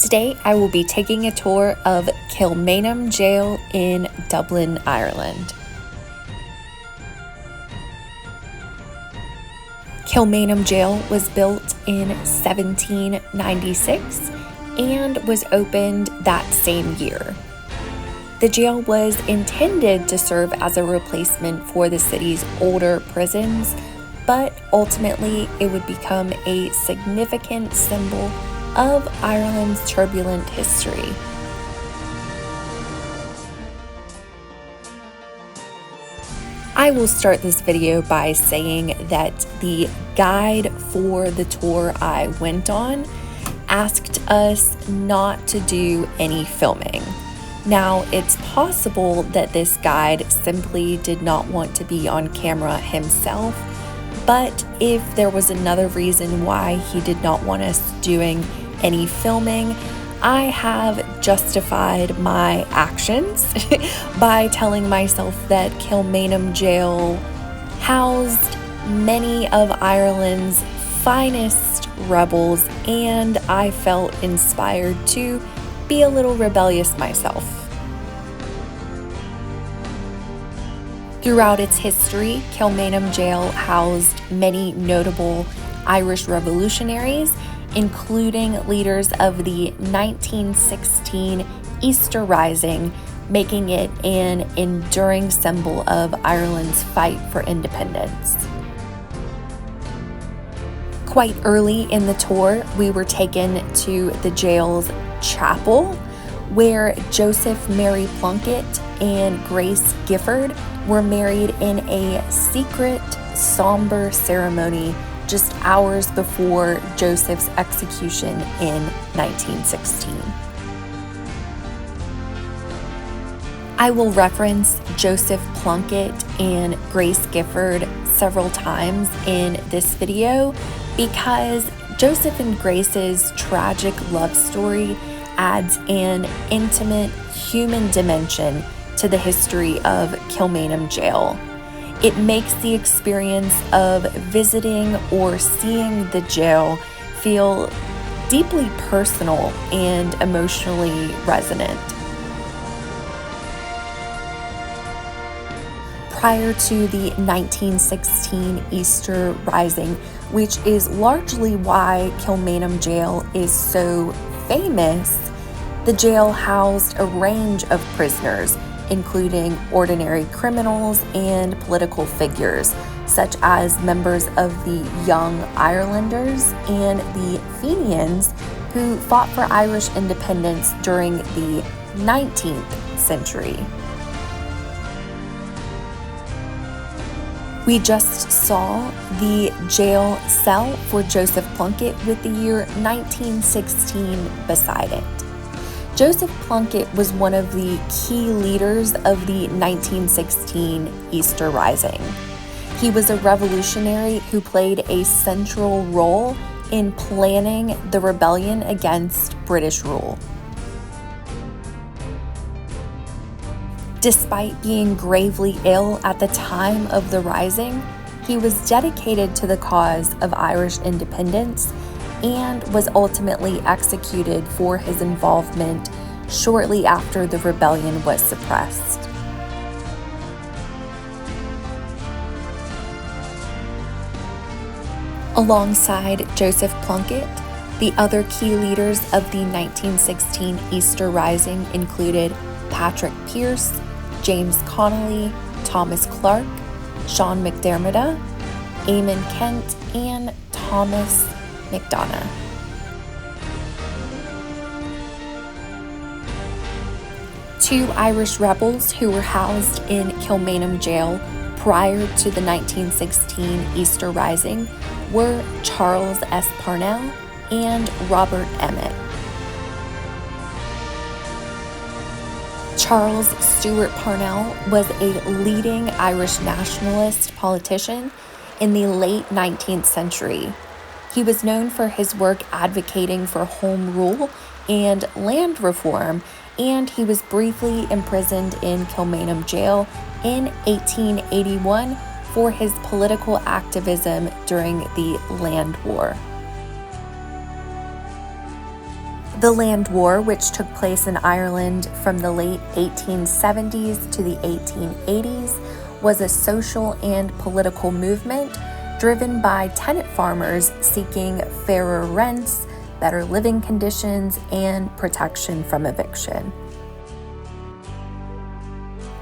Today I will be taking a tour of Kilmainham Gaol in Dublin, Ireland. Kilmainham Gaol was built in 1796 and was opened that same year. The jail was intended to serve as a replacement for the city's older prisons, but ultimately it would become a significant symbol of Ireland's turbulent history. I will start this video by saying that the guide for the tour I went on asked us not to do any filming. Now, it's possible that this guide simply did not want to be on camera himself, but if there was another reason why he did not want us doing any filming, I have justified my actions by telling myself that Kilmainham Gaol housed many of Ireland's finest rebels, and I felt inspired to be a little rebellious myself. Throughout its history, Kilmainham Gaol housed many notable Irish revolutionaries, including leaders of the 1916 Easter Rising, making it an enduring symbol of Ireland's fight for independence. Quite early in the tour, we were taken to the jail's chapel, where Joseph Mary Plunkett and Grace Gifford were married in a secret, somber ceremony just hours before Joseph's execution in 1916. I will reference Joseph Plunkett and Grace Gifford several times in this video because Joseph and Grace's tragic love story adds an intimate human dimension to the history of Kilmainham Gaol. It makes the experience of visiting or seeing the jail feel deeply personal and emotionally resonant. Prior to the 1916 Easter Rising, which is largely why Kilmainham Gaol is so famous, the jail housed a range of prisoners, including ordinary criminals and political figures, such as members of the Young Irelanders and the Fenians, who fought for Irish independence during the 19th century. We just saw the jail cell for Joseph Plunkett with the year 1916 beside it. Joseph Plunkett was one of the key leaders of the 1916 Easter Rising. He was a revolutionary who played a central role in planning the rebellion against British rule. Despite being gravely ill at the time of the Rising, he was dedicated to the cause of Irish independence and was ultimately executed for his involvement shortly after the rebellion was suppressed. Alongside Joseph Plunkett, the other key leaders of the 1916 Easter Rising included Patrick Pearse, James Connolly, Thomas Clark, Sean McDermott, Eamon Kent, and Thomas McDonough. Two Irish rebels who were housed in Kilmainham Gaol prior to the 1916 Easter Rising were Charles S. Parnell and Robert Emmet. Charles Stewart Parnell was a leading Irish nationalist politician in the late 19th century. He was known for his work advocating for home rule and land reform, and he was briefly imprisoned in Kilmainham Gaol in 1881 for his political activism during the Land War. The Land War, which took place in Ireland from the late 1870s to the 1880s, was a social and political movement driven by tenant farmers seeking fairer rents, better living conditions, and protection from eviction.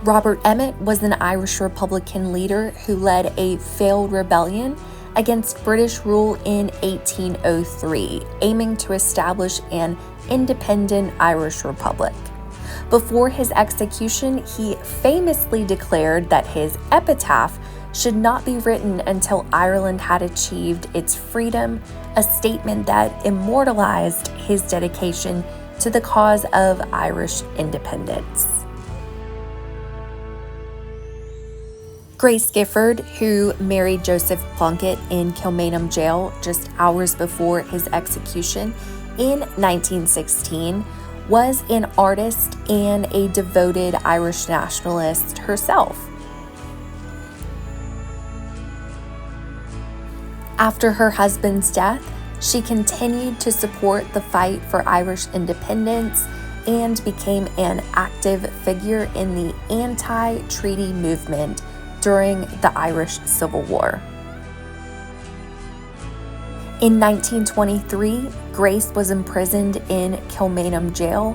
Robert Emmet was an Irish Republican leader who led a failed rebellion against British rule in 1803, aiming to establish an independent Irish Republic. Before his execution, he famously declared that his epitaph should not be written until Ireland had achieved its freedom, a statement that immortalized his dedication to the cause of Irish independence. Grace Gifford, who married Joseph Plunkett in Kilmainham Gaol just hours before his execution in 1916, was an artist and a devoted Irish nationalist herself. After her husband's death, she continued to support the fight for Irish independence and became an active figure in the anti-treaty movement during the Irish Civil War. In 1923, Grace was imprisoned in Kilmainham Gaol,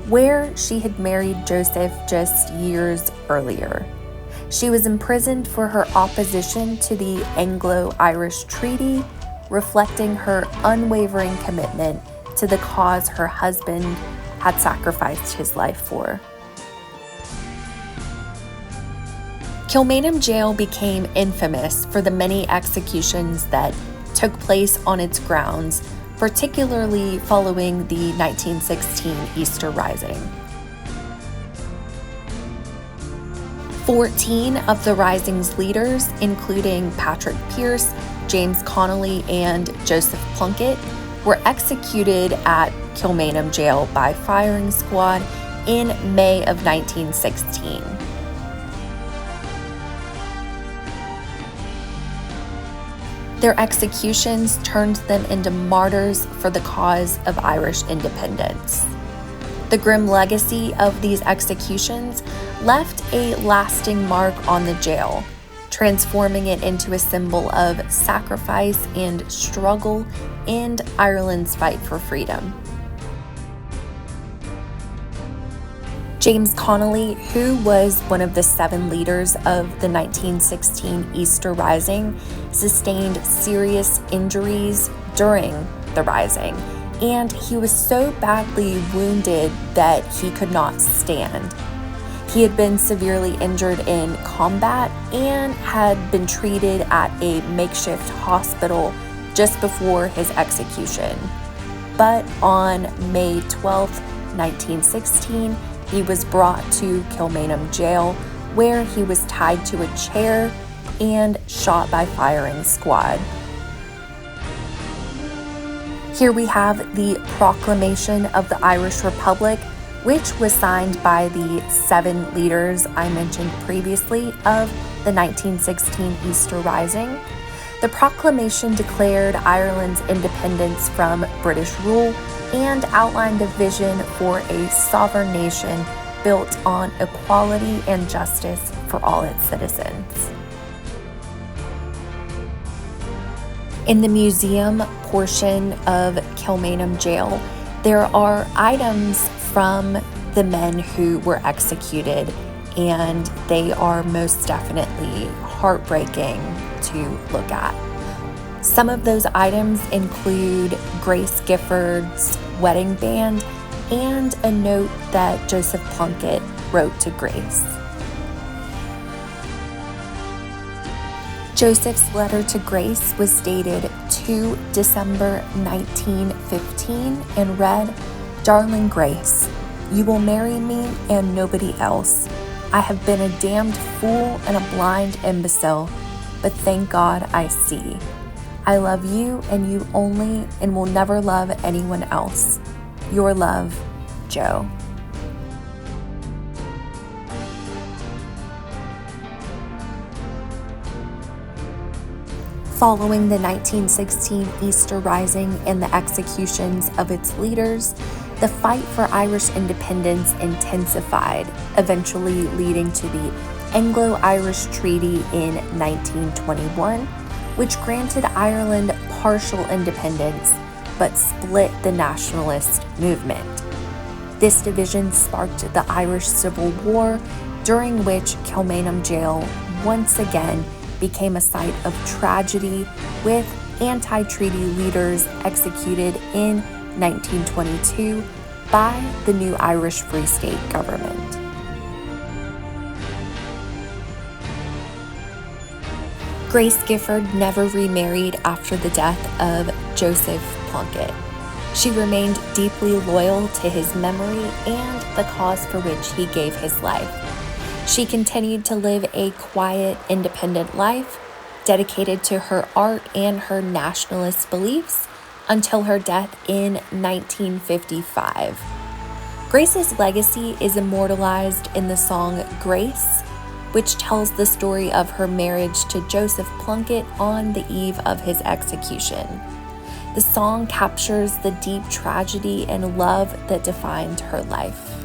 where she had married Joseph just years earlier. She was imprisoned for her opposition to the Anglo-Irish Treaty, reflecting her unwavering commitment to the cause her husband had sacrificed his life for. Kilmainham Gaol became infamous for the many executions that took place on its grounds, particularly following the 1916 Easter Rising. 14 of the rising's leaders, including Patrick Pearse, James Connolly, and Joseph Plunkett, were executed at Kilmainham Gaol by firing squad in May of 1916. Their executions turned them into martyrs for the cause of Irish independence. The grim legacy of these executions left a lasting mark on the jail, transforming it into a symbol of sacrifice and struggle in Ireland's fight for freedom. James Connolly, who was one of the 7 leaders of the 1916 Easter Rising, sustained serious injuries during the Rising, and he was so badly wounded that he could not stand. He had been severely injured in combat and had been treated at a makeshift hospital just before his execution. But on May 12, 1916, he was brought to Kilmainham Gaol, where he was tied to a chair and shot by firing squad. Here we have the Proclamation of the Irish Republic, which was signed by the 7 leaders I mentioned previously of the 1916 Easter Rising. The proclamation declared Ireland's independence from British rule and outlined a vision for a sovereign nation built on equality and justice for all its citizens. In the museum portion of Kilmainham Gaol, there are items from the men who were executed, and they are most definitely heartbreaking to look at. Some of those items include Grace Gifford's wedding band and a note that Joseph Plunkett wrote to Grace. Joseph's letter to Grace was dated 2 December 1915 and read, "Darling Grace, you will marry me and nobody else. I have been a damned fool and a blind imbecile, but thank God I see. I love you and you only and will never love anyone else. Your love, Joe." Following the 1916 Easter Rising and the executions of its leaders, the fight for Irish independence intensified, eventually leading to the Anglo-Irish Treaty in 1921, which granted Ireland partial independence but split the nationalist movement. This division sparked the Irish Civil War, during which Kilmainham Gaol once again became a site of tragedy, with anti-treaty leaders executed in 1922 by the new Irish Free State government. Grace Gifford never remarried after the death of Joseph Plunkett. She remained deeply loyal to his memory and the cause for which he gave his life. She continued to live a quiet, independent life, dedicated to her art and her nationalist beliefs, until her death in 1955. Grace's legacy is immortalized in the song Grace, which tells the story of her marriage to Joseph Plunkett on the eve of his execution. The song captures the deep tragedy and love that defined her life.